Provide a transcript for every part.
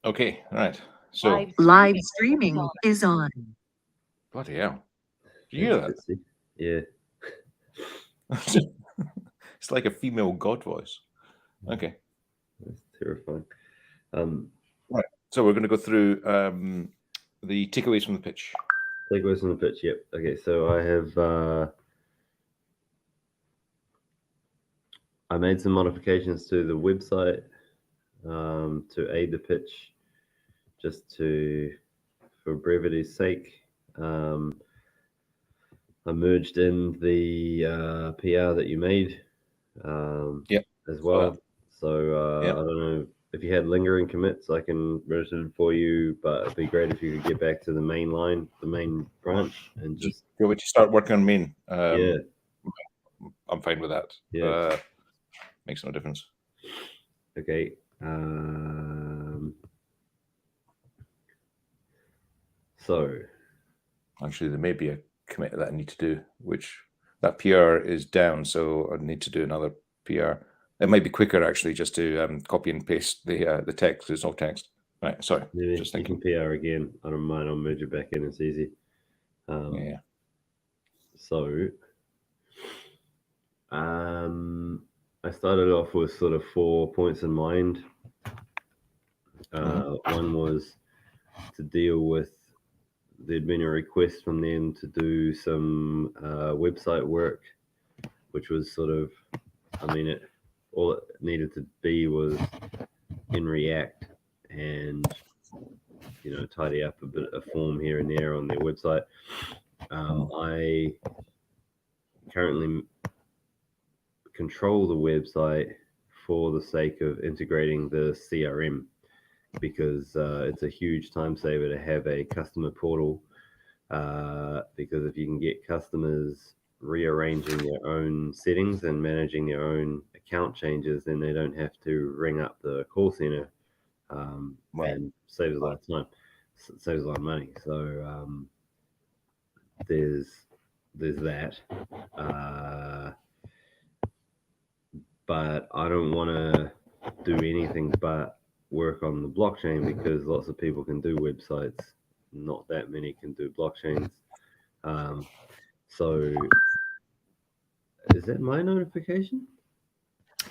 Okay, all right. So, Live streaming is on. bloody hell. Do you That's hear good. Yeah, that? It's like a female god voice. Okay. that's terrifying. Um, Right. So we're going to go through the takeaways from the pitch. Takeaways on the pitch. Yep. Okay, so I made some modifications to the website to aid the pitch, just to for brevity's sake. Um, I merged in the PR that you made Yep. as Saw that. well. So Yep. I don't know if you had lingering commits, I can merge it for you. But it'd be great if you could get back to the main line, the main branch, and just Go to start working on main. yeah, I'm fine with that. yeah. Makes no difference. Okay. So Actually, there may be a commit that I need to do, which that PR is down, so I need to do another PR. It might be quicker actually, just to copy and paste the text. There's no text. Right. Sorry. maybe Just you can thinking. PR again. I don't mind. I'll merge it back in. It's easy. Yeah. So I started off with sort of 4 points in mind. One was to deal with, there'd been a request from them to do some website work, which was sort of, I mean, all it needed to be was in React and, tidy up a bit of form here and there on their website. I currently control the website for the sake of integrating the CRM, because it's a huge time saver to have a customer portal, because if you can get customers rearranging their own settings and managing their own account changes, then they don't have to ring up the call center, Right. and saves a lot of time, saves a lot of money. So there's that. But I don't want to do anything but work on the blockchain, because lots of people can do websites, not that many can do blockchains. So is that my notification?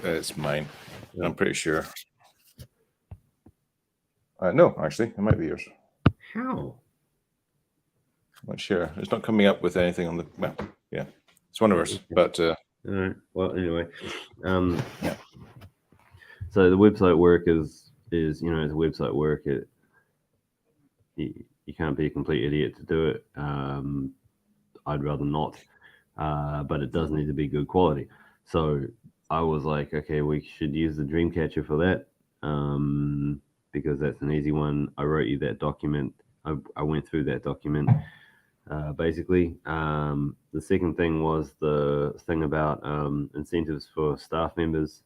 It's mine. Yeah. I'm pretty sure. No, actually, it might be yours. How? I'm not sure. It's not coming up with anything on the. Well, yeah, it's one of ours. But All right. Well, anyway, Yeah. so the website work is it's website work. You can't be a complete idiot to do it. I'd rather not, but it does need to be good quality. So I was like, okay, we should use the Dreamcatcher for that, because that's an easy one. I wrote you that document. I went through that document. Basically, the second thing was the thing about incentives for staff members.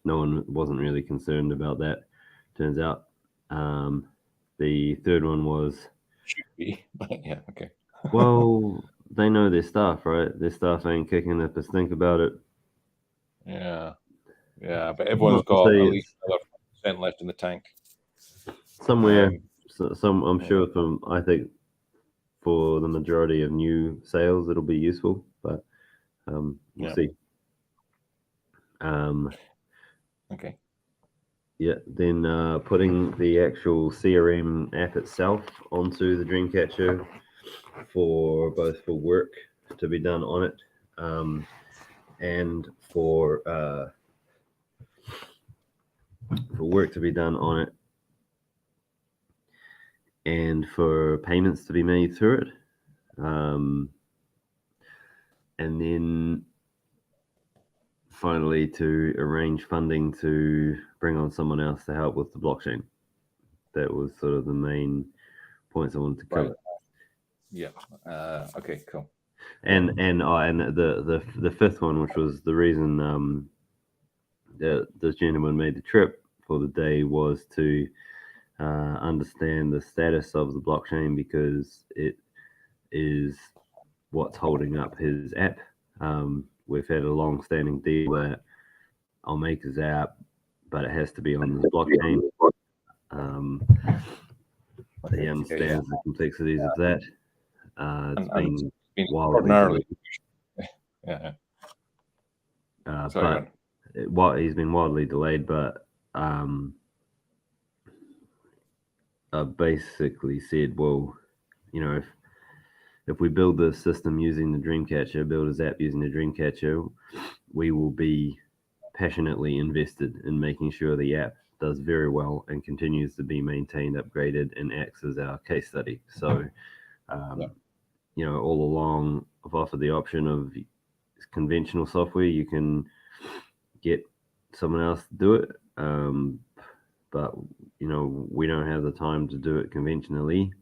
No one wasn't really concerned about that, turns out. The third one was, Should be. Yeah. Okay. well, they know their staff, right? Their staff ain't kicking up a stink about it. Yeah. Yeah. But everyone's Not to got say at it's least another 5% left in the tank. somewhere, some I'm Yeah. sure I think for the majority of new sales, it'll be useful, but we'll Yeah. see. Okay. Yeah, then putting the actual CRM app itself onto the Dreamcatcher for both for work to be done on it, and for work to be done on it, and for payments to be made through it, and then finally to arrange funding to bring on someone else to help with the blockchain. That was sort of the main points I wanted to cover. Right. Yeah. Okay. Cool. And the fifth one, which was the reason that this gentleman made the trip for the day, was to understand the status of the blockchain, because it is what's holding up his app. We've had a long-standing deal that I'll make his app, but it has to be on this blockchain. He understands the complexities of that. It's been wildly ordinarily. delayed. Sorry, But he's been wildly delayed, but I basically said, well, you know, if we build this system using the Dreamcatcher, build his app using the Dreamcatcher, we will be passionately invested in making sure the app does very well and continues to be maintained, upgraded, and acts as our case study. So, you know, all along, I've offered the option of conventional software. You can get someone else to do it, but you know, we don't have the time to do it conventionally,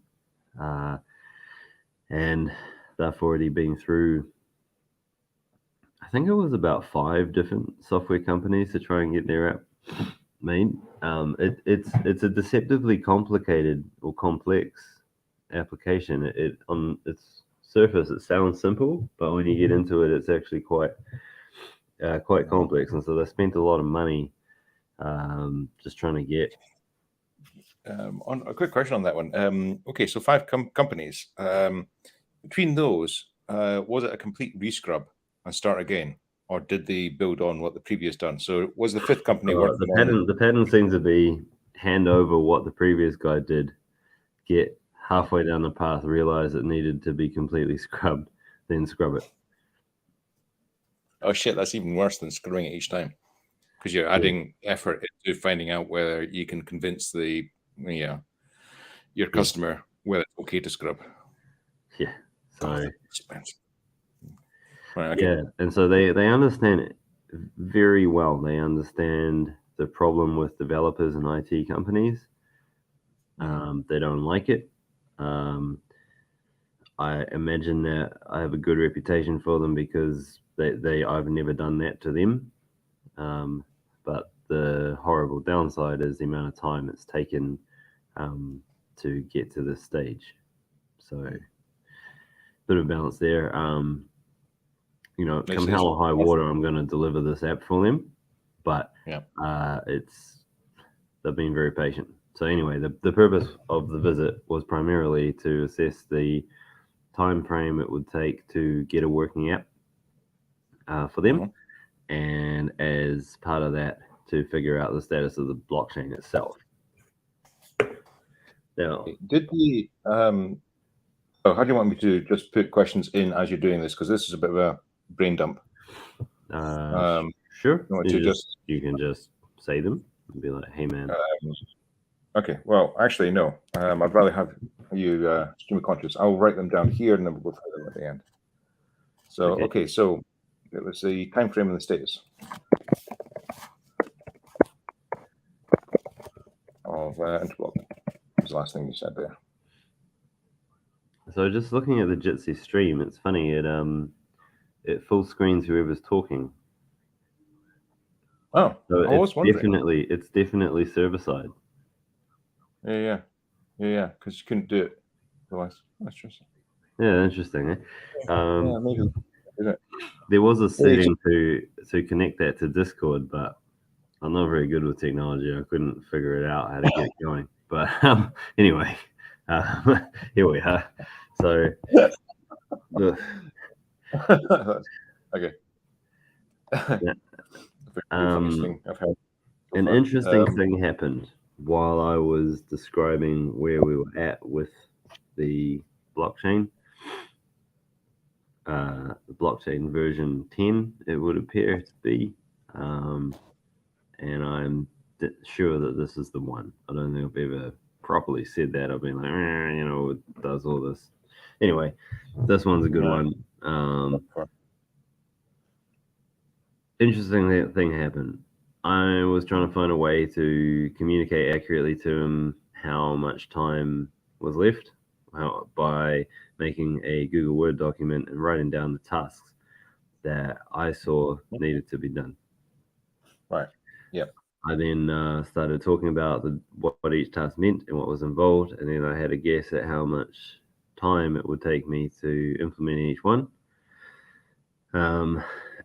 and they've already been through, I think it was about 5 different software companies to try and get their app made. It's a deceptively complicated or complex application. On its surface it sounds simple, but when you get into it, it's actually quite complex. And so they spent a lot of money just trying to get. On a quick question on that one. Okay, so 5 companies. Between those, was it a complete rescrub and start again, or did they build on what the previous done? So was the 5th company working on? The pattern seems to be hand over what the previous guy did, get halfway down the path, realize it needed to be completely scrubbed, then scrub it. Oh shit, that's even worse than screwing it each time, because you're adding effort into finding out whether you can convince your customer whether it's okay to scrub. Yeah. So right, okay. yeah, and so they understand it very well. They understand the problem with developers and IT companies. They don't like it. I imagine that I have a good reputation for them because I've never done that to them. But the horrible downside is the amount of time it's taken to get to this stage. So bit of balance there. You know, come hell or high water, I'm going to deliver this app for them. But they've been very patient. So anyway, the purpose of the visit was primarily to assess the time frame it would take to get a working app for them, and as part of that, to figure out the status of the blockchain itself. Now, did the how do you want me to just put questions in as you're doing this? Because this is a bit of a brain dump. Sure. You can just say them and be like, "Hey, man." Okay. Well, actually, no. I'd rather have you stream of conscious. I'll write them down here, and then we'll go through them at the end. So, okay. So it was the time frame and the status of Interblock. Was the last thing you said there. So just looking at the Jitsi stream, it's funny. It full screens whoever's talking. Oh, so I was wondering. It's definitely server side. Yeah. Because you couldn't do it otherwise. That's interesting. Yeah, interesting. Yeah, maybe. There was a setting to connect that to Discord, but I'm not very good with technology. I couldn't figure it out how to get it going. But anyway, here we are. So, okay. An interesting thing happened while I was describing where we were at with the blockchain. Blockchain version 10, it would appear to be. And I'm sure that this is the one. I don't think I've ever properly said that. I've been like, it does all this. Anyway, this one's a good one. Interesting thing happened. I was trying to find a way to communicate accurately to him how much time was left by making a Google Word document and writing down the tasks that I saw needed to be done. Right. Yep. I then started talking about what each task meant and what was involved, and then I had a guess at how much time it would take me to implement each one.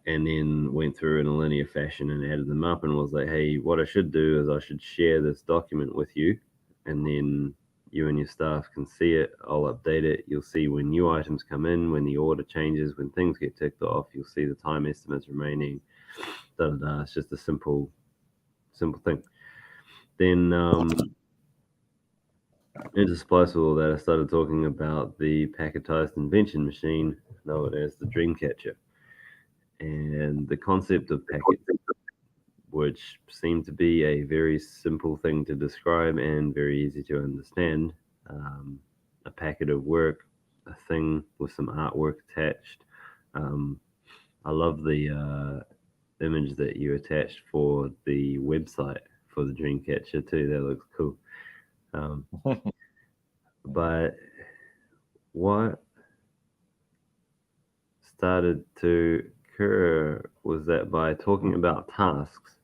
and then went through in a linear fashion and added them up and was like, hey, what I should do is I should share this document with you, and then you and your staff can see it. I'll update it. You'll see when new items come in, when the order changes, when things get ticked off. You'll see the time estimates remaining. It's just a simple thing. Then interspersed with all that, I started talking about the packetized invention machine, known as the Dreamcatcher, and the concept of packets, which seemed to be a very simple thing to describe and very easy to understand. A packet of work, a thing with some artwork attached. I love the image that you attached for the website for the Dreamcatcher too. That looks cool. But what started to occur was that by talking about tasks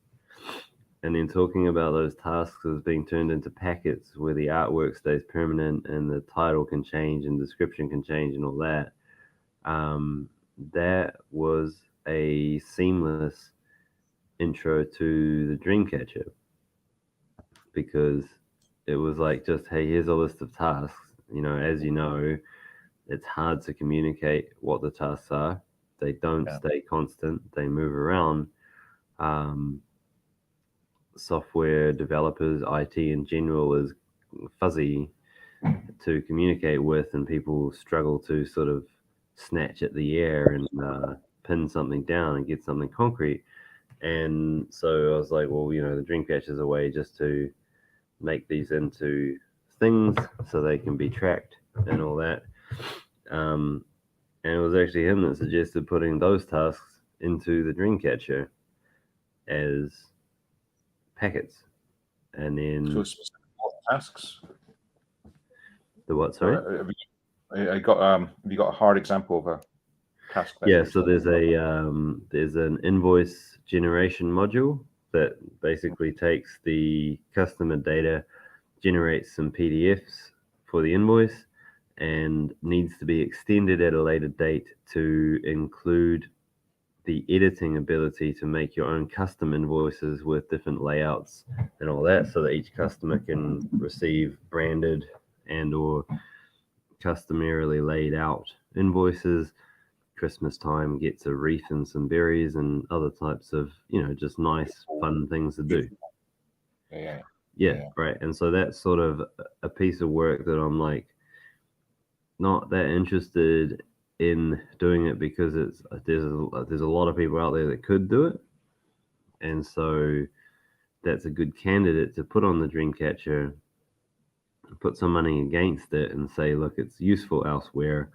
and then talking about those tasks as being turned into packets where the artwork stays permanent and the title can change and description can change and all that, that was a seamless intro to the Dreamcatcher, because it was like, just, hey, here's a list of tasks. As you know, it's hard to communicate what the tasks are. They don't stay constant. They move around. Software developers, IT in general, is fuzzy to communicate with, and people struggle to sort of snatch at the air and pin something down and get something concrete. And so I was like, well, the Dreamcatcher is a way just to make these into things so they can be tracked and all that. And it was actually him that suggested putting those tasks into the Dreamcatcher as packets. And then So specific tasks. The what? Sorry. Have you got a hard example of a task? Yeah. So there's an invoice generation module that basically takes the customer data, generates some PDFs for the invoice, and needs to be extended at a later date to include the editing ability to make your own custom invoices with different layouts and all that, so that each customer can receive branded and or customarily laid out invoices. Christmas time gets a wreath and some berries and other types of, just nice, fun things to do. Yeah, right. And so that's sort of a piece of work that I'm like not that interested in doing it, because there's a lot of people out there that could do it, and so that's a good candidate to put on the Dreamcatcher, put some money against it, and say, look, it's useful elsewhere,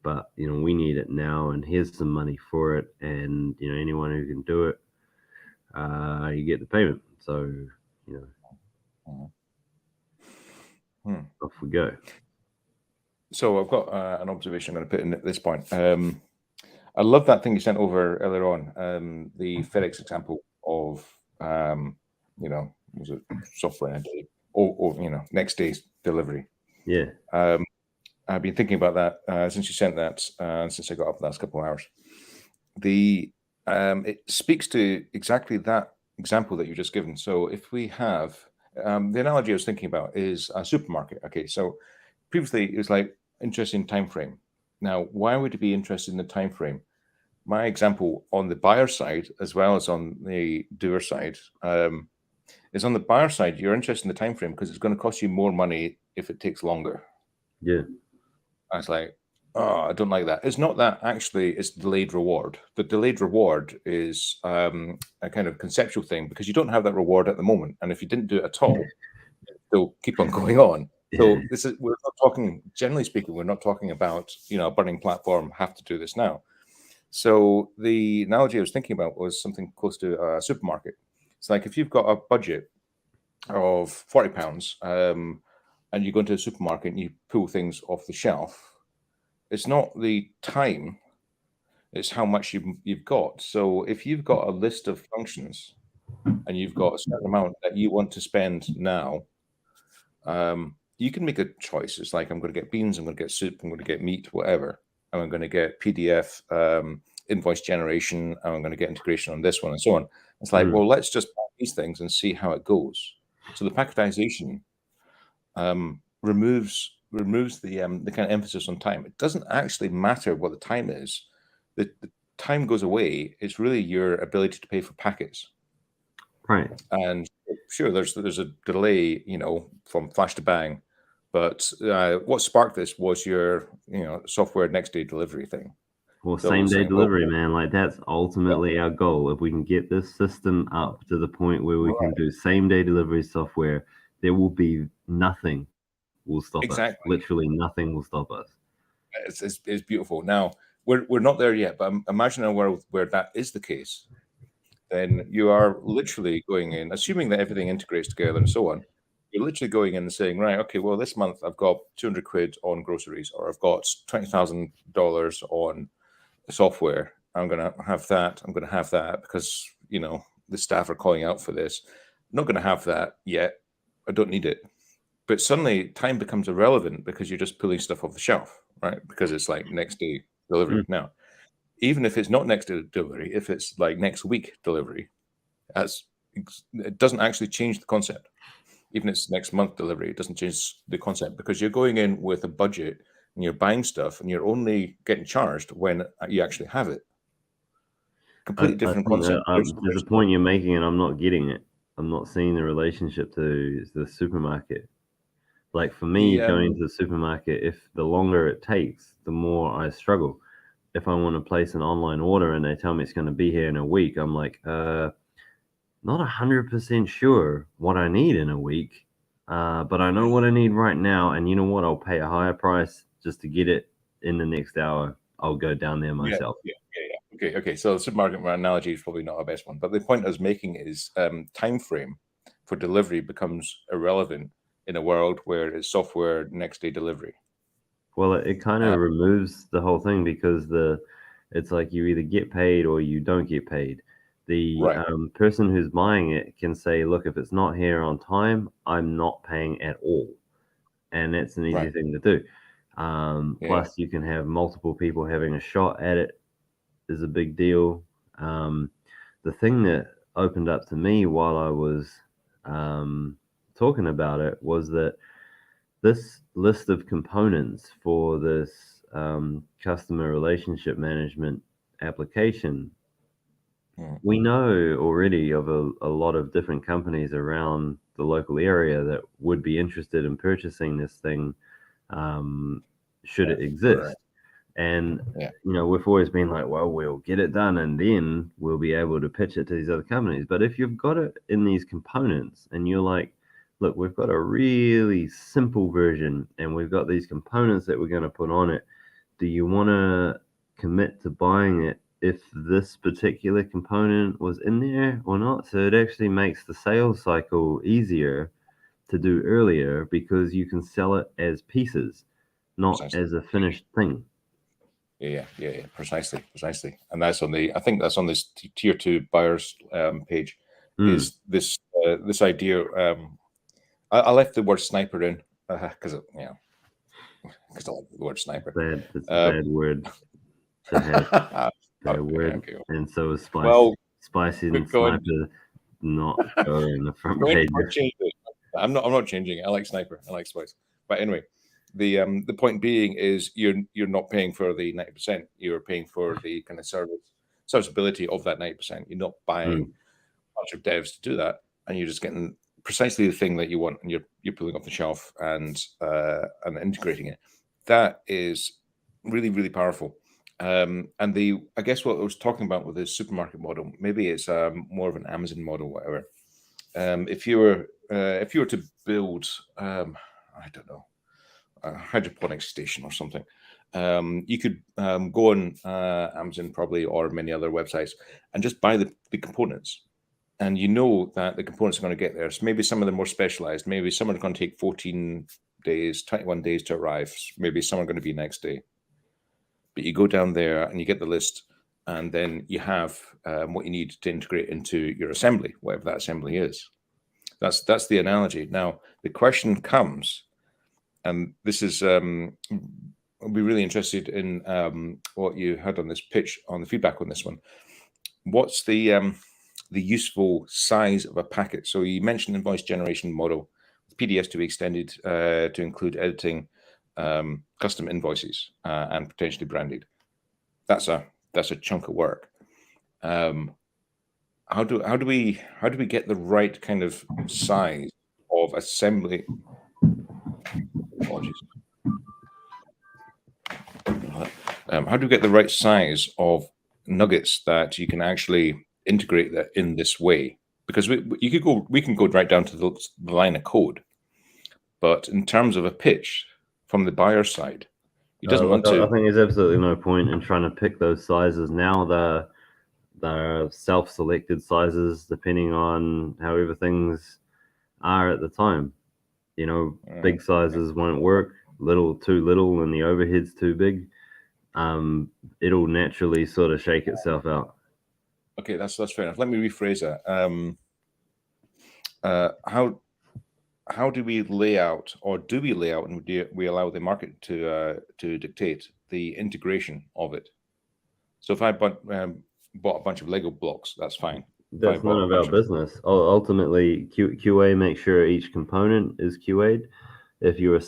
but we need it now, and here's some money for it, and anyone who can do it, you get the payment. So off we go. So I've got an observation I'm going to put in at this point. I love that thing you sent over earlier on, the FedEx example of, was it software and or next day's delivery. Yeah. I've been thinking about that since you sent that, since I got up the last couple of hours. It speaks to exactly that example that you just given. So if we have, the analogy I was thinking about is a supermarket. Okay, so previously it was like interesting time frame. Now, why would it be interested in the time frame? My example on the buyer side as well as on the doer side is, on the buyer side, you're interested in the time frame because it's going to cost you more money if it takes longer. Yeah. I was like, oh, I don't like that. It's not that, actually, it's delayed reward. The delayed reward is a kind of conceptual thing, because you don't have that reward at the moment. And if you didn't do it at all, they'll keep on going on. So we're not talking, generally speaking, we're not talking about, a burning platform, have to do this now. So the analogy I was thinking about was something close to a supermarket. It's like, if you've got a budget of £40, and you go into a supermarket and you pull things off the shelf, it's not the time, it's how much you've got. So if you've got a list of functions and you've got a certain amount that you want to spend now, you can make a choice. It's like, I'm going to get beans, I'm going to get soup, I'm going to get meat, whatever. And I'm going to get PDF invoice generation. I'm going to get integration on this one and so on. It's like, well, let's just pack these things and see how it goes. So the packetization removes the kind of emphasis on time. It doesn't actually matter what the time is. The time goes away. It's really your ability to pay for packets. Right. And sure, there's a delay, from flash to bang. But what sparked this was your, software next day delivery thing. Well, So same it's day like, delivery, man. Like that's ultimately our goal. If we can get this system up to the point where we can do same day delivery software, there will be nothing will stop us. Literally nothing will stop us. It's beautiful. Now we're not there yet, but imagine a world where that is the case. Then you are literally going in, assuming that everything integrates together and so on. You're literally going in and saying, right, okay, well, this month I've got 200 quid on groceries, or I've got $20,000 on software. I'm going to have that. I'm going to have that because, the staff are calling out for this. I'm not going to have that yet. I don't need it. But suddenly time becomes irrelevant because you're just pulling stuff off the shelf, right? Because it's like next day delivery. Now, even if it's not next day delivery, if it's like next week delivery, it doesn't actually change the concept. Even if it's next month delivery, it doesn't change the concept because you're going in with a budget and you're buying stuff and you're only getting charged when you actually have it. Completely different concept. There's a point you're making, and I'm not getting it. I'm not seeing the relationship to the supermarket. Like for me, going to the supermarket, if the longer it takes, the more I struggle. If I want to place an online order and they tell me it's going to be here in a week, I'm like, not 100% sure what I need in a week, but I know what I need right now. And you know what? I'll pay a higher price just to get it in the next hour. I'll go down there myself. Yeah. Okay. So the supermarket analogy is probably not our best one, but the point I was making is time frame for delivery becomes irrelevant in a world where it's software next day delivery. Well, it kind of removes the whole thing because it's like you either get paid or you don't get paid. The person who's buying it can say, look, if it's not here on time, I'm not paying at all. And that's an easy thing to do. Plus, you can have multiple people having a shot at it is a big deal. The thing that opened up to me while I was talking about it was that this list of components for this customer relationship management application, we know already of a lot of different companies around the local area that would be interested in purchasing this thing should it exist. And, we've always been like, well, we'll get it done and then we'll be able to pitch it to these other companies. But if you've got it in these components and you're like, look, we've got a really simple version and we've got these components that we're going to put on it. Do you want to commit to buying it if this particular component was in there or not? So it actually makes the sales cycle easier to do earlier because you can sell it as pieces, not as a finished thing. Yeah, precisely. And that's I think that's on this tier 2 buyers page. Is this idea? I left the word sniper in because I like the word sniper. It's a bad word to have. Bad word. Okay. And so is spicy. Well, spicy and sniper not go in the front page. I'm not changing it. I like sniper. I like spice. But anyway. The point being is you're not paying for the 90%. You're paying for the kind of serviceability of that 90%. You're not buying a bunch of devs to do that, and you're just getting precisely the thing that you want, and you're pulling off the shelf and integrating it. That is really, really powerful. And I guess what I was talking about with this supermarket model, maybe it's more of an Amazon model, whatever. If you were to build, I don't know, a hydroponic station or something, you could go on Amazon probably or many other websites and just buy the components, and you know that the components are going to get there. So maybe some of them more specialized, maybe some are going to take 14 days, 21 days to arrive, maybe some are going to be next day. But you go down there and you get the list, and then you have what you need to integrate into your assembly, whatever that assembly is. That's the analogy. Now the question comes, and this is I'll be really interested in what you had on this pitch, on the feedback on this one. What's the useful size of a packet? So you mentioned invoice generation model, PDFs to be extended to include editing custom invoices and potentially branded. That's a chunk of work. How do we get the right kind of size of assembly? Apologies. How do we get the right size of nuggets that you can actually integrate that in this way? Because we can go right down to the line of code, but in terms of a pitch from the buyer side, he doesn't want to. I think there's absolutely no point in trying to pick those sizes now. They're self-selected sizes depending on however things are at the time. You know, big sizes won't work. Too little, and the overhead's too big. It'll naturally sort of shake itself out. Okay, that's fair enough. Let me rephrase that. How do we lay out, or do we lay out, and do we allow the market to dictate the integration of it? So if I bought a bunch of Lego blocks, that's fine. That's none of our business. Ultimately, QA makes sure each component is QA'd. If your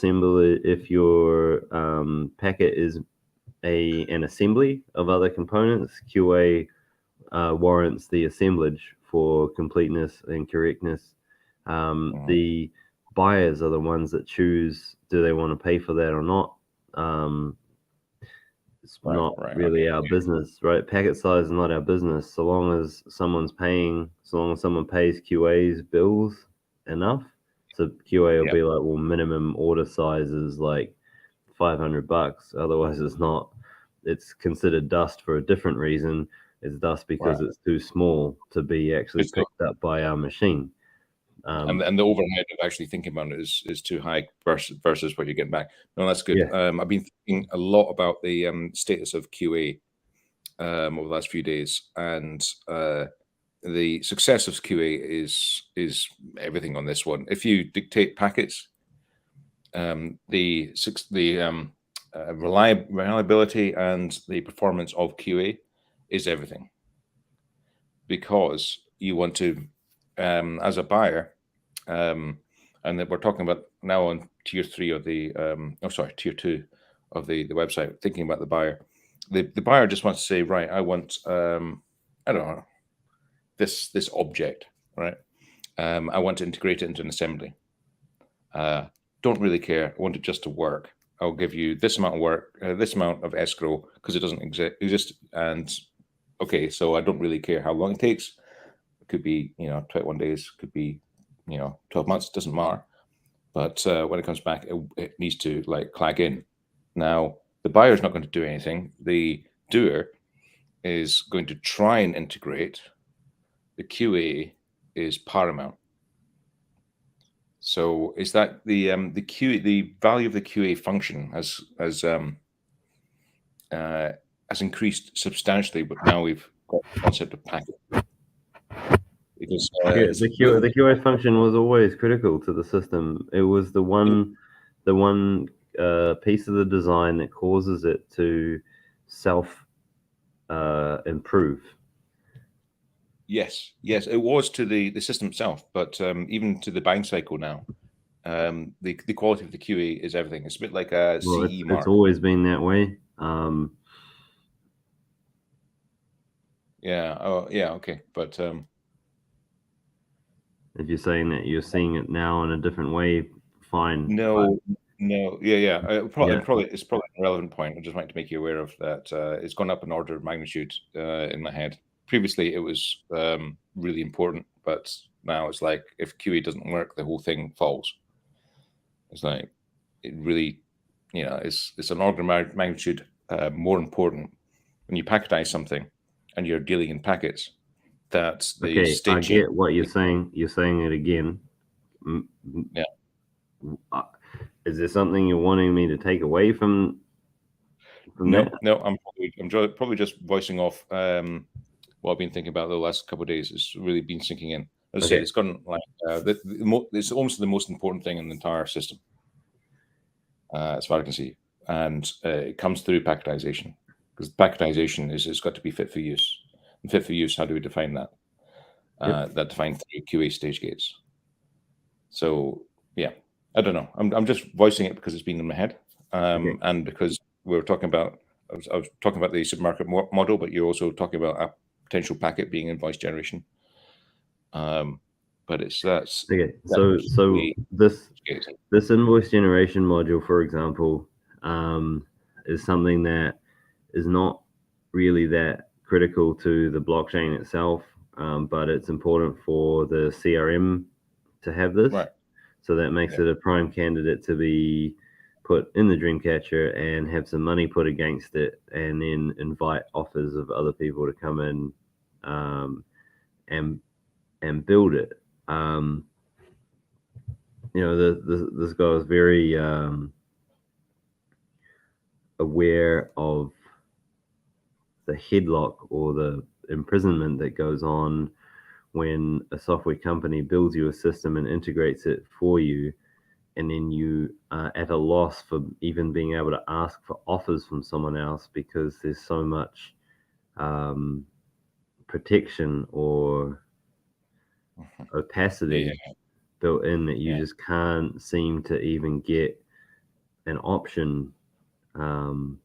packet is an assembly of other components, QA warrants the assemblage for completeness and correctness. The buyers are the ones that choose, do they want to pay for that or not? It's not really our business, right? Packet size is not our business. So long as someone pays QA's bills enough, so QA will be like, well, minimum order size is like $500. Otherwise, it's considered dust for a different reason. It's dust because it's too small to be actually picked up by our machine. And the overhead of actually thinking about it is too high versus what you're getting back. No, that's good. Yeah. I've been thinking a lot about the status of QA over the last few days, and the success of QA is everything on this one. If you dictate packets, the reliability and the performance of QA is everything, because you want to, as a buyer, and that we're talking about now on tier 3 of the tier 2 of the website, thinking about the buyer. The buyer just wants to say, right, I want I don't know, this object, right? I want to integrate it into an assembly. Don't really care. I want it just to work. I'll give you this amount of work, this amount of escrow, because it doesn't exist. And okay, so I don't really care how long it takes. It could be 21 days, could be 12 months. It doesn't matter. But when it comes back, it needs to clag in. Now the buyer's not going to do anything. The doer is going to try and integrate. The QA is paramount. So is that the value of the QA function has increased substantially, but now we've got the concept of packet. Because the QA function was always critical to the system. It was the one piece of the design that causes it to self improve. Yes, it was to the system itself, but even to the buying cycle now, the quality of the QA is everything. It's a bit like a CE mark. It's always been that way. Yeah. Oh, yeah. Okay, but if you're saying that you're seeing it now in a different way, fine. No. Yeah. Probably it's probably a relevant point. I just wanted to make you aware of that. It's gone up an order of magnitude in my head. Previously, it was really important, but now it's like if QA doesn't work, the whole thing falls. It's like it really, it's an order of magnitude more important when you packetize something and you're dealing in packets. That's the staging. I get what you're saying. You're saying it again. Yeah. Is there something you're wanting me to take away from that? No. I'm probably just voicing off what I've been thinking about the last couple of days. It's really been sinking in. As I say, it's gone it's almost the most important thing in the entire system, as far as I can see. and it comes through packetization, because packetization is it's got to be fit for use. And fit for use, how do we define that? That defined through QA stage gates. So yeah, I don't know. I'm just voicing it because it's been in my head, and because we were talking about I was talking about the supermarket model, but you're also talking about a potential packet being invoice generation. But that's okay. So this invoice generation module, for example, is something that is not really that critical to the blockchain itself, but it's important for the CRM to have this. Right. So that makes it a prime candidate to be put in the Dreamcatcher and have some money put against it, and then invite offers of other people to come in and build it. This guy was very aware of the headlock or the imprisonment that goes on when a software company builds you a system and integrates it for you, and then you are at a loss for even being able to ask for offers from someone else because there's so much protection or opacity built in that you just can't seem to even get an option to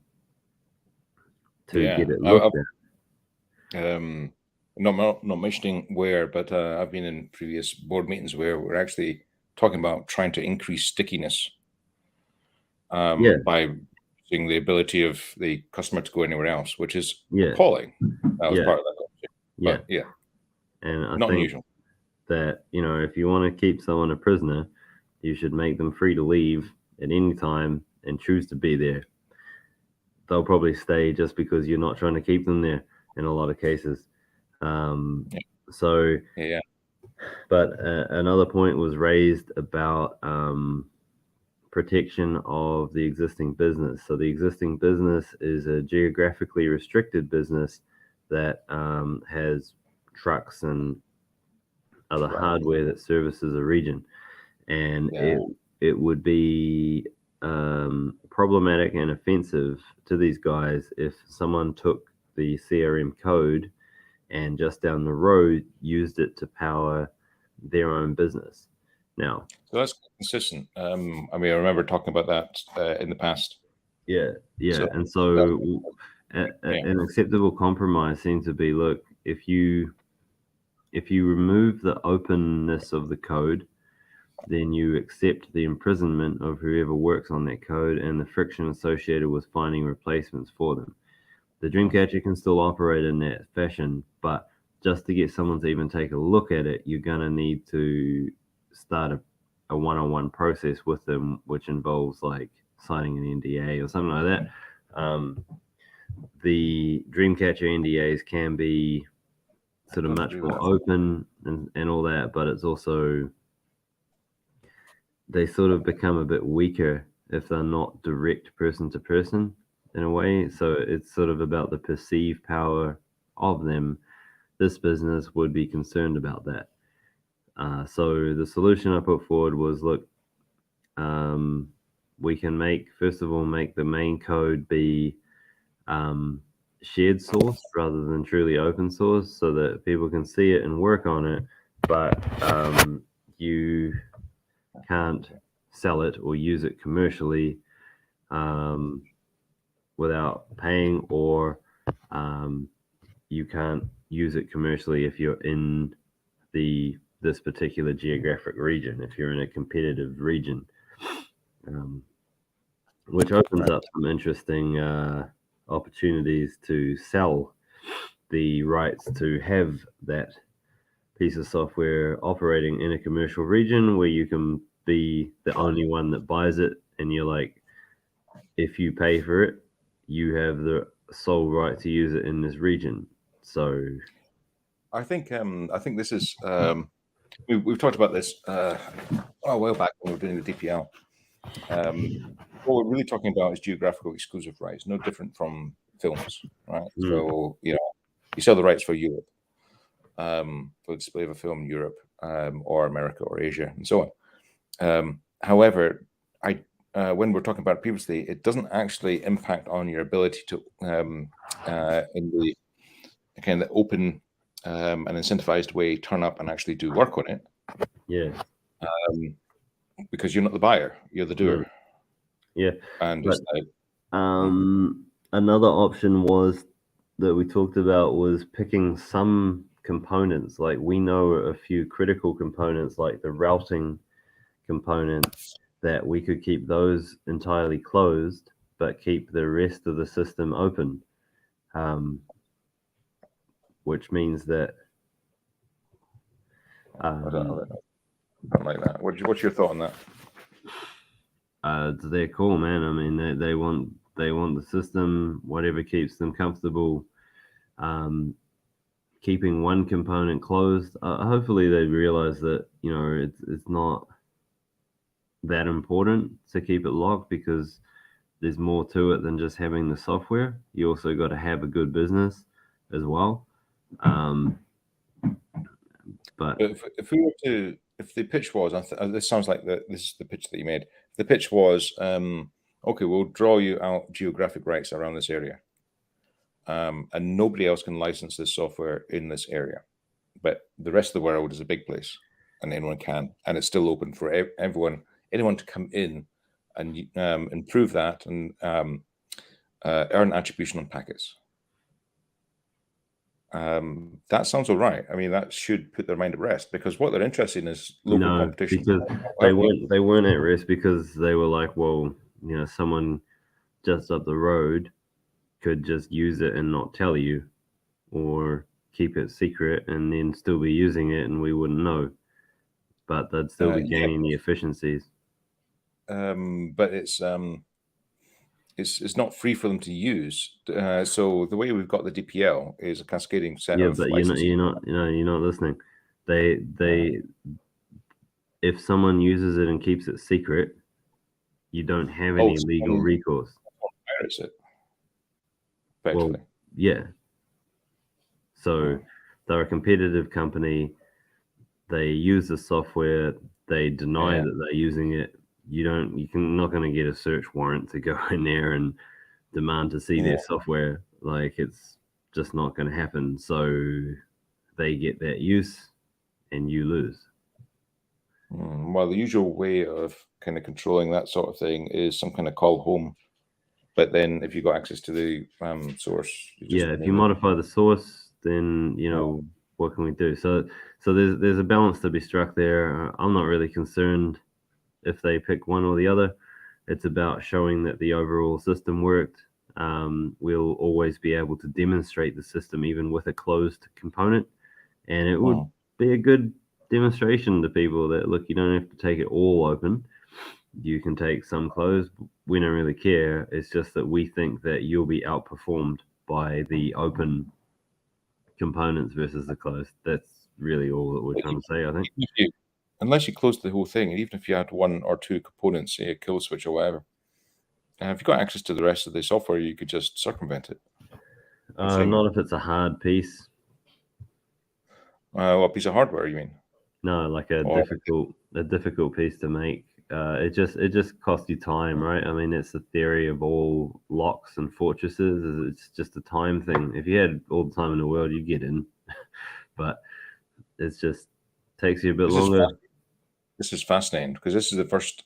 get it looked at. Not mentioning where, but I've been in previous board meetings where we're actually talking about trying to increase stickiness by using the ability of the customer to go anywhere else, which is appalling. That was part of that conversation. But and I not think unusual. That if you want to keep someone a prisoner, you should make them free to leave at any time and choose to be there. They'll probably stay just because you're not trying to keep them there in a lot of cases. But another point was raised about protection of the existing business. So the existing business is a geographically restricted business that has trucks and other hardware that services a region, and it would be problematic and offensive to these guys if someone took the CRM code and just down the road used it to power their own business. Now, so that's consistent. I remember talking about that in the past. An acceptable compromise seems to be, look, if you remove the openness of the code, then you accept the imprisonment of whoever works on that code and the friction associated with finding replacements for them. The Dreamcatcher can still operate in that fashion, but just to get someone to even take a look at it, you're going to need to start a one-on-one process with them, which involves like signing an NDA or something like that. The Dreamcatcher NDAs can be sort of much more open and all that, but it's also, they sort of become a bit weaker if they're not direct person to person in a way. So it's sort of about the perceived power of them. This business would be concerned about that. So the solution I put forward was, look, we can first of all make the main code be shared source rather than truly open source, so that people can see it and work on it, but you can't sell it or use it commercially without paying, or you can't use it commercially if you're in this particular geographic region, if you're in a competitive region, which opens up some interesting opportunities to sell the rights to have that piece of software operating in a commercial region where you can be the only one that buys it, and you're like, if you pay for it, you have the sole right to use it in this region. So I think this is we've talked about this a while back when we were doing the DPL. What we're really talking about is geographical exclusive rights, no different from films, right? So you sell the rights for Europe, for the display of a film in Europe, or America or Asia and so on. However, when we're talking about previously, it doesn't actually impact on your ability to in the kind of open and incentivized way turn up and actually do work on it. Yeah. Because you're not the buyer, you're the doer. Yeah. And But, it's like, another option was that we talked about was picking some components. Like we know a few critical components, like the routing component, that we could keep those entirely closed, but keep the rest of the system open. Which means that I don't like that. What's your thought on that? they're cool, man. I mean, they want the system, whatever keeps them comfortable. Keeping one component closed. Hopefully, they realize that it's not that important to keep it locked, because there's more to it than just having the software. You also got to have a good business as well. But if we were to, if the pitch was, this sounds like this is the pitch that you made. If the pitch was, okay, we'll draw you out geographic rights around this area, and nobody else can license this software in this area, but the rest of the world is a big place, and anyone can, and it's still open for anyone to come in and improve that and earn attribution on packets. That sounds all right. I mean, that should put their mind at rest, because what they're interested in is local competition. Because they weren't at rest, because they were like, well, someone just up the road could just use it and not tell you, or keep it secret and then still be using it and we wouldn't know, but they'd still be gaining the efficiencies. But it's not free for them to use. So the way we've got the DPL is a cascading set of but licenses. you're not listening. They if someone uses it and keeps it secret, you don't have any legal recourse. Pirates it. Effectively. Well, yeah. So they're a competitive company. They use the software. They deny that they're using it. You're not going to get a search warrant to go in there and demand to see their software. Like, it's just not going to happen. So they get that use and you lose. Well, the usual way of kind of controlling that sort of thing is some kind of call home. But then if you've got access to the source, if you modify the source, then what can we do? So there's a balance to be struck there. I'm not really concerned if they pick one or the other. It's about showing that the overall system worked. We'll always be able to demonstrate the system even with a closed component, and it would be a good demonstration to people that, look, you don't have to take it all open. You can take some closed. We don't really care. It's just that we think that you'll be outperformed by the open components versus the closed. That's really all that we're trying to say, I think. Unless you closed the whole thing, and even if you had one or two components, say a kill switch or whatever, if you've got access to the rest of the software, you could just circumvent it. Not if it's a hard piece. What piece of hardware, you mean? No, like a difficult piece to make. It just costs you time, right? I mean, it's the theory of all locks and fortresses. It's just a time thing. If you had all the time in the world, you'd get in, but it's just takes you a bit longer. This is fascinating, because this is the first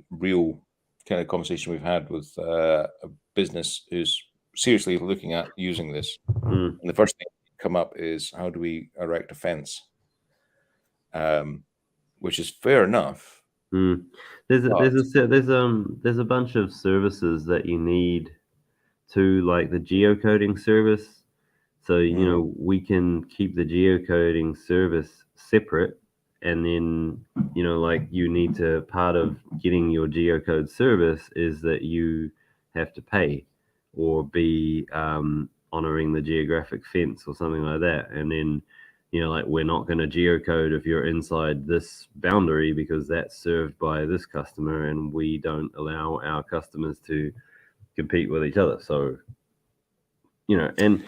real kind of conversation we've had with a business who's seriously looking at using this. And the first thing to come up is, how do we erect a fence? Which is fair enough. There's a bunch of services that you need to, like the geocoding service. So we can keep the geocoding service separate, and then like you need to, part of getting your geocode service is that you have to pay or be honoring the geographic fence or something like that, and then like, we're not going to geocode if you're inside this boundary because that's served by this customer, and we don't allow our customers to compete with each other. So and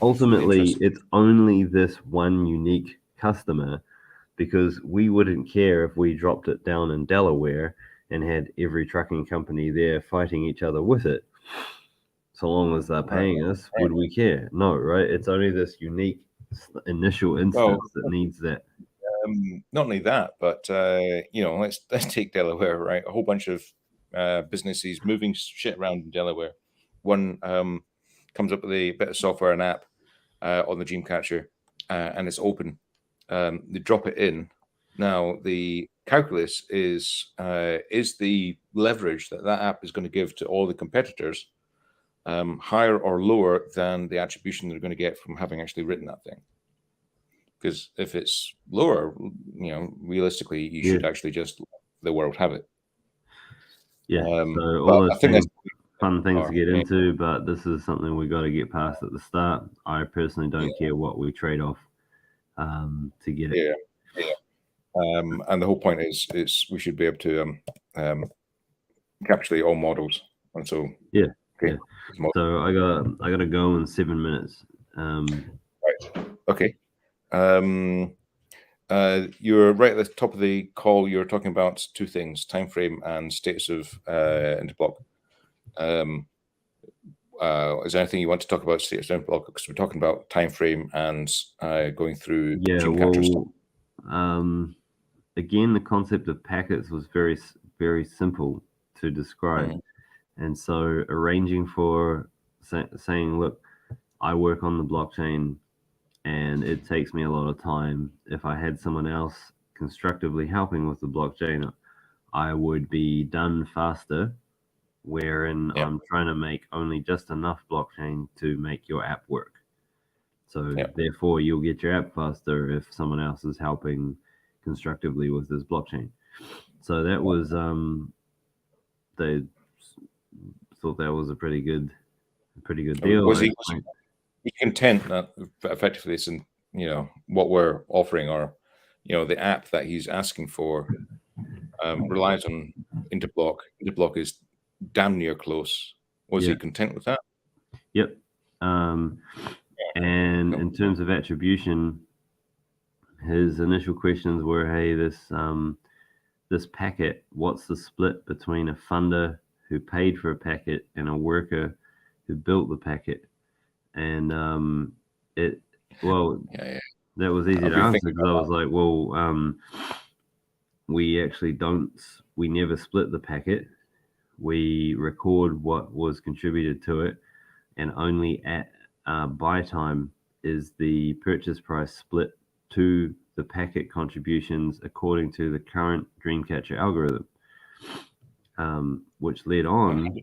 ultimately it's only this one unique customer because we wouldn't care if we dropped it down in Delaware and had every trucking company there fighting each other with it. So long as they're paying us, would we care? No, right? It's only this unique initial instance that needs that. Not only that, but let's take Delaware, right? A whole bunch of businesses moving shit around in Delaware. One comes up with a bit of software and app on the Dreamcatcher, and it's open. They drop it in. Now the calculus is the leverage that app is going to give to all the competitors higher or lower than the attribution they're going to get from having actually written that thing. Because if it's lower, realistically, you should actually just let the world have it. Yeah. So all those things, fun things to get into, but this is something we got to get past at the start. I personally don't care what we trade off to get it. Yeah. And the whole point is we should be able to encapsulate all models, and so yeah. So I gotta go in 7 minutes. Right. Okay. You're right at the top of the call. You're talking about two things: time frame and status of interblock. Is there anything you want to talk about status of interblock? Because we're talking about time frame and going through. Again, the concept of packets was very, very simple to describe, and so arranging for saying, look, I work on the blockchain, and it takes me a lot of time. If I had someone else constructively helping with the blockchain, I would be done faster, wherein I'm trying to make only just enough blockchain to make your app work. So therefore, you'll get your app faster if someone else is helping constructively with this blockchain. So that was, they thought that was a pretty good deal. Was he content that effectively it's in what we're offering, or the app that he's asking for relies on interblock. Interblock is damn near close. Was he content with that? Yep. And in terms of attribution, his initial questions were, hey, this packet, what's the split between a funder who paid for a packet and a worker who built the packet? And that was easy to answer, because I was like, well, we never split the packet. We record what was contributed to it, and only at buy time is the purchase price split to the packet contributions according to the current Dreamcatcher algorithm, which led on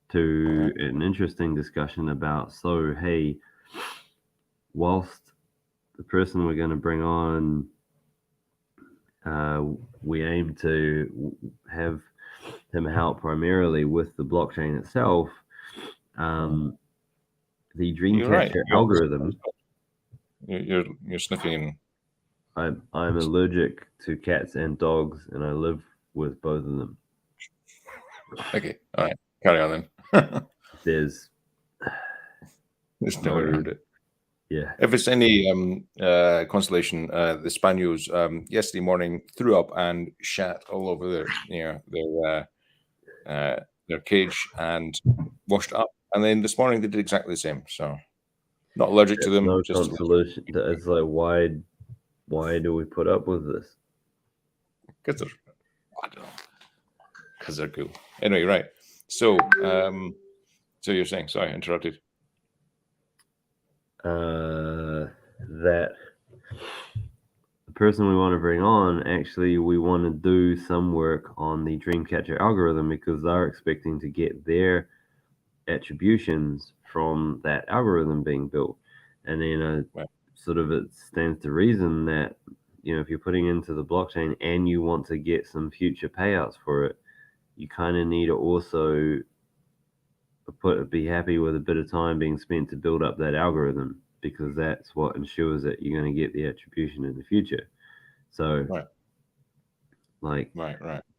to an interesting discussion about, so hey, whilst the person we're going to bring on, we aim to have him help primarily with the blockchain itself, the Dreamcatcher algorithm. You're sniffing. I'm allergic to cats and dogs, and I live with both of them. Okay, all right, carry on then. There's no around it. Yeah. If it's any consolation, the Spaniels yesterday morning threw up and shat all over their cage and washed up, and then this morning they did exactly the same. So, not allergic to them. No consolation. It's like, why do we put up with this? Because they're cool. Anyway, right. So, so you're saying? Sorry, I interrupted. That the person we want to bring on, actually, we want to do some work on the Dreamcatcher algorithm, because they're expecting to get their attributions from that algorithm being built. And then sort of it stands to reason that, if you're putting into the blockchain and you want to get some future payouts for it, you kind of need to also be happy with a bit of time being spent to build up that algorithm, because that's what ensures that you're going to get the attribution in the future. So, I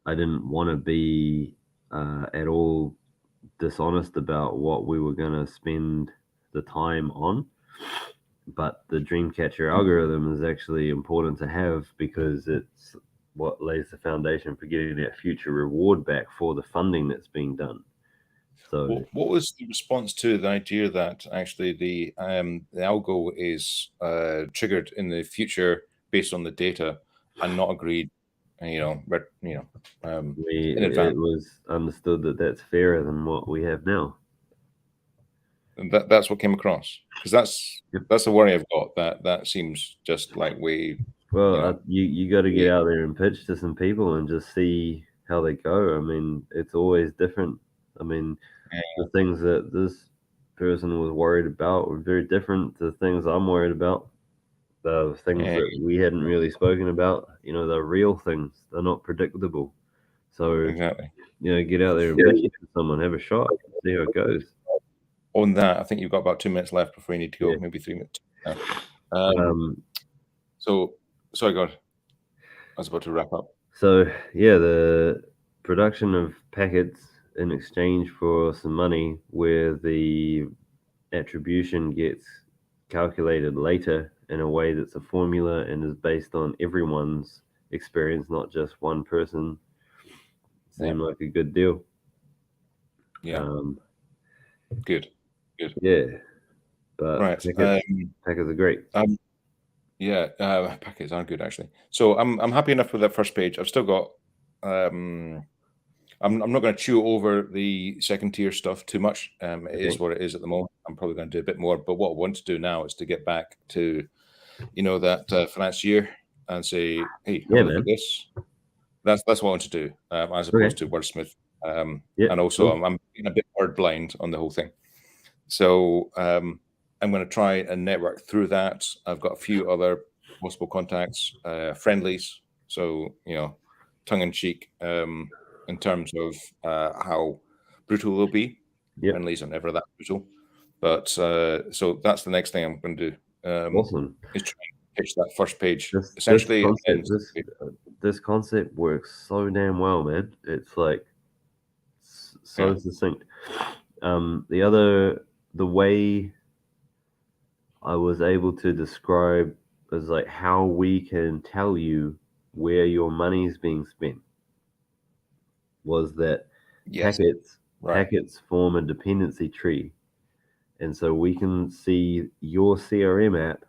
didn't want to be at all dishonest about what we were going to spend the time on. but the Dreamcatcher algorithm is actually important to have because it's what lays the foundation for getting that future reward back for the funding that's being done. So what was the response to the idea that actually the algo is triggered in the future based on the data and not agreed, in it advance? was understood that that's fairer than what we have now. And that's what came across, because that's the worry I've got. That seems just like way. Well, you got to get out there and pitch to some people and just see how they go. I mean, it's always different. I mean, the things that this person was worried about were very different to the things I'm worried about. The things that we hadn't really spoken about, they're real things. They're not predictable. So, exactly. Get out there and pitch to someone, have a shot, see how it goes. On that, I think you've got about 2 minutes left before you need to go. Maybe 3 minutes. So, sorry, God, I was about to wrap up. So, the production of packets in exchange for some money, where the attribution gets calculated later in a way that's a formula and is based on everyone's experience, not just one person, seemed like a good deal. Yeah. Good. Yeah. But right. packets are great. Packets are good actually. So I'm happy enough with that first page. I've still got. I'm not going to chew over the second tier stuff too much. It is what it is at the moment. I'm probably going to do a bit more. But what I want to do now is to get back to, that finance year and say, hey, look at this. That's what I want to do, as opposed to wordsmith. And also, I'm getting a bit word blind on the whole thing. So I'm going to try and network through that. I've got a few other possible contacts, friendlies. So, tongue in cheek in terms of how brutal they'll be. Friendlies are never that brutal. But so that's the next thing I'm going to do. Awesome. Is try and pitch that first page. Essentially, this concept works so damn well, man. It's like so succinct. The way I was able to describe is like how we can tell you where your money is being spent was that packets form a dependency tree. And so we can see your CRM app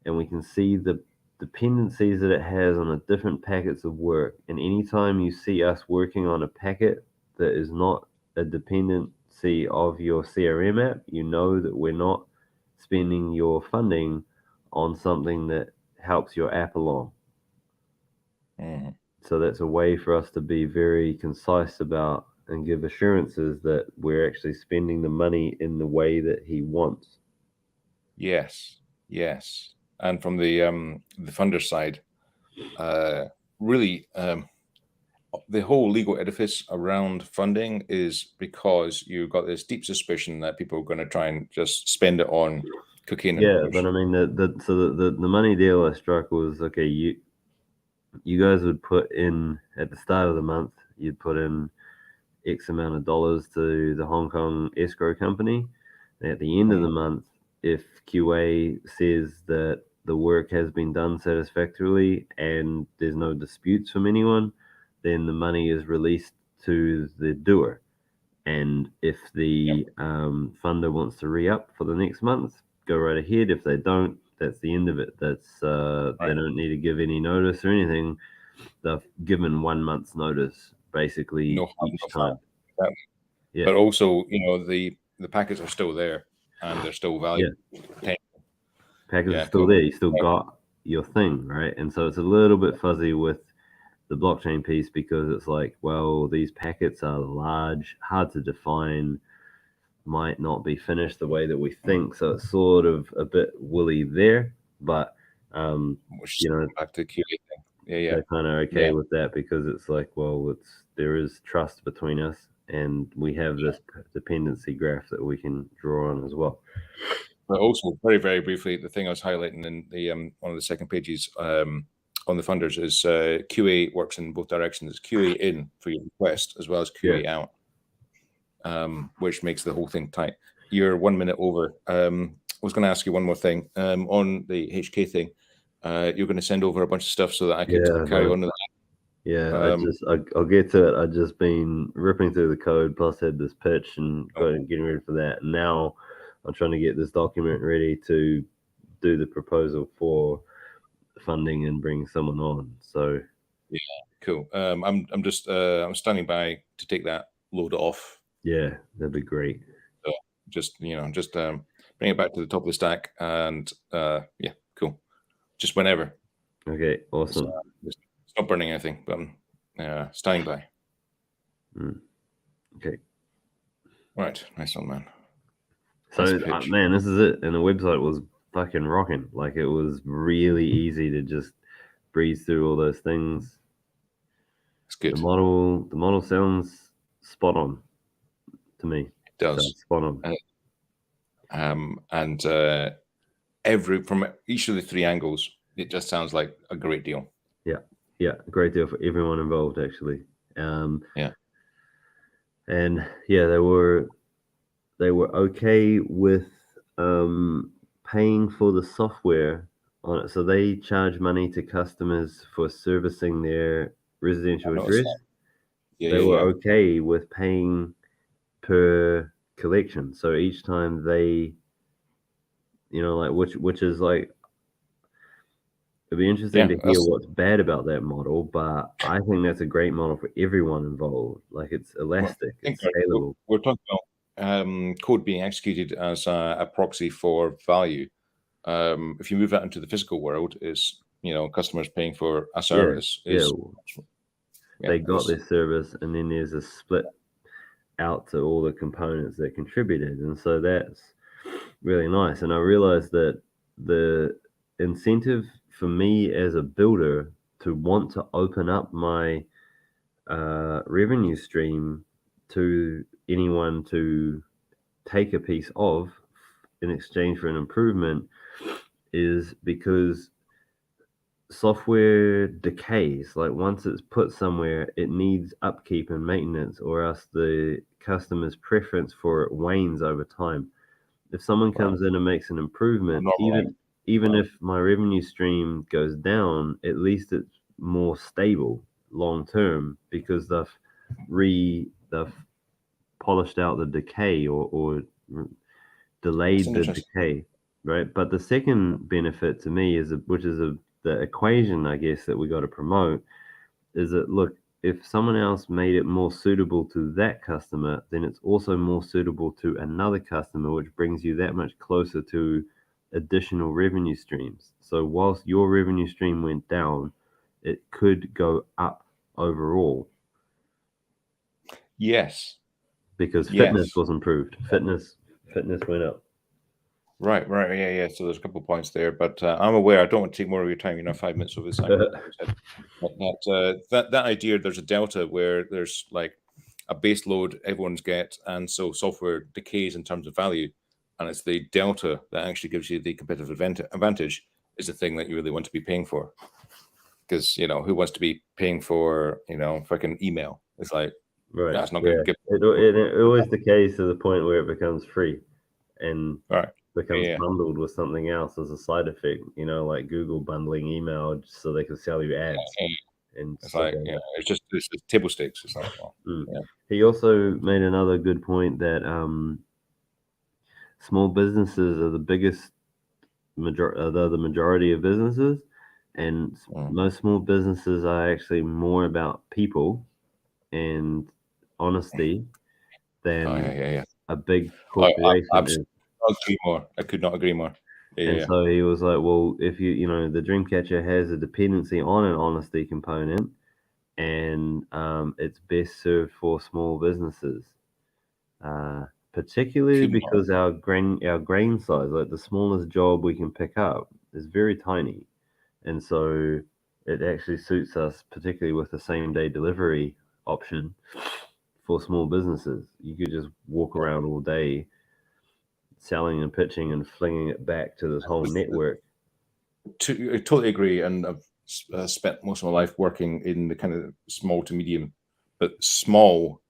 and we can see the dependencies that it has on the different packets of work. And anytime you see us working on a packet that is not a dependency of your CRM app, you know that we're not spending your funding on something that helps your app along. So that's a way for us to be very concise about and give assurances that we're actually spending the money in the way that he wants. Yes. And from the funder side, really, the whole legal edifice around funding is because you've got this deep suspicion that people are going to try and just spend it on cocaine. But I mean, the money deal I struck was, okay, you guys would put in at the start of the month, you'd put in X amount of dollars to the Hong Kong escrow company. And at the end of the month, if QA says that the work has been done satisfactorily and there's no disputes from anyone, then the money is released to the doer. And if the funder wants to re-up for the next month, go right ahead. If they don't, that's the end of it. That's they don't need to give any notice or anything. They've given 1 month's notice basically each time. But also, the packets are still there and they're still valuable. Packets are still there. You still got your thing, right? And so it's a little bit fuzzy with the blockchain piece because it's like, well, these packets are large, hard to define, might not be finished the way that we think. So it's sort of a bit woolly there, but back to QA thing. They're kind of okay with that because it's like, well, there is trust between us and we have this dependency graph that we can draw on as well. But also, very, very briefly, the thing I was highlighting in the one of the second pages on the funders is QA works in both directions. It's QA in for your request as well as QA out, which makes the whole thing tight. You're 1 minute over. was going to ask you one more thing on the HK thing. You're going to send over a bunch of stuff so that I could carry on with that. Yeah, I'll get to it. I've just been ripping through the code, plus had this pitch and getting ready for that. And now I'm trying to get this document ready to do the proposal for funding and bring someone on. So yeah, cool. I'm I'm standing by to take that load off. Yeah, that'd be great. So just bring it back to the top of the stack, and yeah, cool. Just whenever. Okay, awesome. It's not burning anything, but I'm standing by. Okay. Right, nice one, man. So, man, this is it. And the website was fucking rocking. Like, it was really easy to just breeze through all those things. It's good. The model sounds spot on to me. It does. Spot on. And from each of the three angles, it just sounds like a great deal. Yeah, great deal for everyone involved, actually. Yeah. And yeah, they were okay with paying for the software on it. So they charge money to customers for servicing their residential address. They were okay with paying per collection. So each time they, which is like, it'd be interesting to hear what's bad about that model, but I think that's a great model for everyone involved. Like, it's elastic, it's scalable. We're talking about code being executed as a proxy for value. If you move that into the physical world, is customers paying for a service. They got this service, and then there's a split out to all the components that contributed, and so that's really nice. And I realized that the incentive for me as a builder to want to open up my revenue stream to anyone to take a piece of in exchange for an improvement is because software decays. Like, once it's put somewhere, it needs upkeep and maintenance, or else the customer's preference for it wanes over time. If someone comes in and makes an improvement, even if my revenue stream goes down, at least it's more stable long term because they've polished out the decay or delayed the decay, right? But the second benefit to me which is the equation, I guess, that we got to promote, is that, look, if someone else made it more suitable to that customer, then it's also more suitable to another customer, which brings you that much closer to additional revenue streams. So whilst your revenue stream went down, it could go up overall. Yes. Because fitness was improved. Fitness went up. Right. Yeah. So there's a couple of points there, but I'm aware. I don't want to take more of your time. 5 minutes over this time. That idea, there's a delta where there's like a base load everyone's get, and so software decays in terms of value, and it's the delta that actually gives you the competitive advantage is the thing that you really want to be paying for. Because who wants to be paying for fucking email? It's like, right. That's not going to give. It always decays to the point where it becomes free, and becomes bundled with something else as a side effect. Like Google bundling email so they can sell you ads. And it's like, it's just table stakes. It's like, He also made another good point that small businesses are the biggest the majority of businesses, and most small businesses are actually more about people and honesty than a big corporation. I could not agree more. So he was like, well, if the Dreamcatcher has a dependency on an honesty component, and it's best served for small businesses, particularly because our grain size, like the smallest job we can pick up, is very tiny, and so it actually suits us, particularly with the same day delivery option for small businesses. You could just walk around all day selling and pitching and flinging it back to this whole network. I totally agree, and I've spent most of my life working in the kind of small to medium, but small.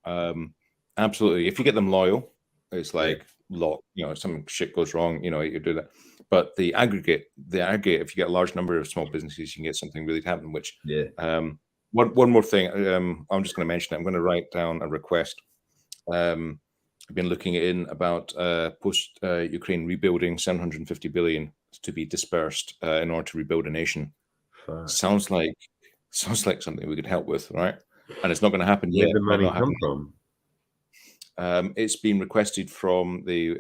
Absolutely, if you get them loyal, it's like lot. Some shit goes wrong. You do that. But the aggregate, if you get a large number of small businesses, you can get something really to happen. Which, one more thing, I'm just going to mention it. I'm going to write down a request. I've been looking in about post Ukraine rebuilding, 750 billion to be dispersed in order to rebuild a nation. Sounds like something we could help with, right? And it's not going to happen yet. Where'd the money come from? It's been requested from the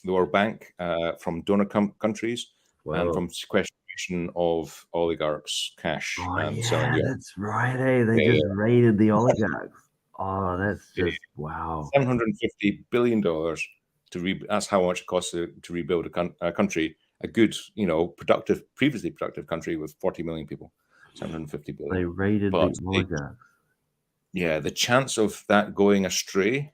World Bank, from donor countries, and from sequestration of oligarchs' cash. That's right. Hey, they just raided the oligarchs. Oh, that's just wow. $750 billion that's how much it costs to rebuild a country, a good, previously productive country with 40 million people. 750 billion. They raided the oligarchs. The chance of that going astray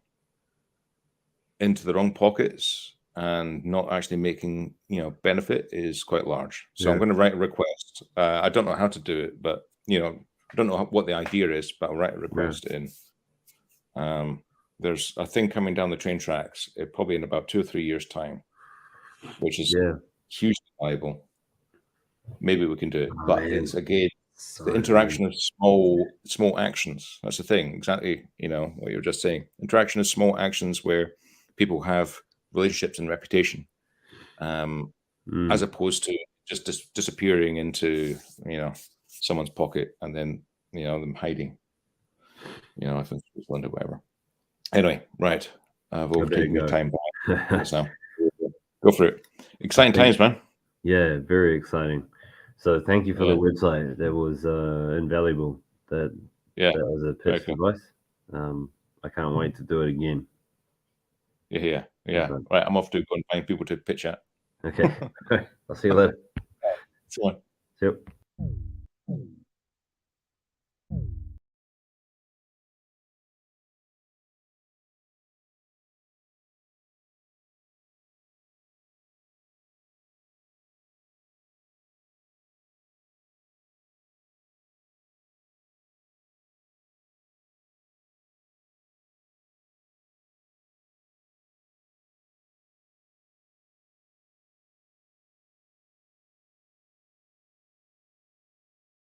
into the wrong pockets and not actually making benefit is quite large. So I'm going to write a request. I don't know how to do it, but I don't know what the idea is, but I'll write a request in. There's a thing coming down the train tracks, probably in about 2 or 3 years' time, which is hugely valuable. Maybe we can do it, but it's again the interaction of small actions. That's the thing, exactly. What you were just saying. Interaction of small actions where people have relationships and reputation, as opposed to just disappearing into someone's pocket and then them hiding. I think it's wonder whatever. Anyway, right. I've overtaken your time back. So go for it. Exciting times, man. Yeah, very exciting. So thank you for the website. That was invaluable. That was a pitch advice. I can't wait to do it again. Yeah. Right, I'm off to go and find people to pitch at. Okay. I'll see you later. See you. Yep.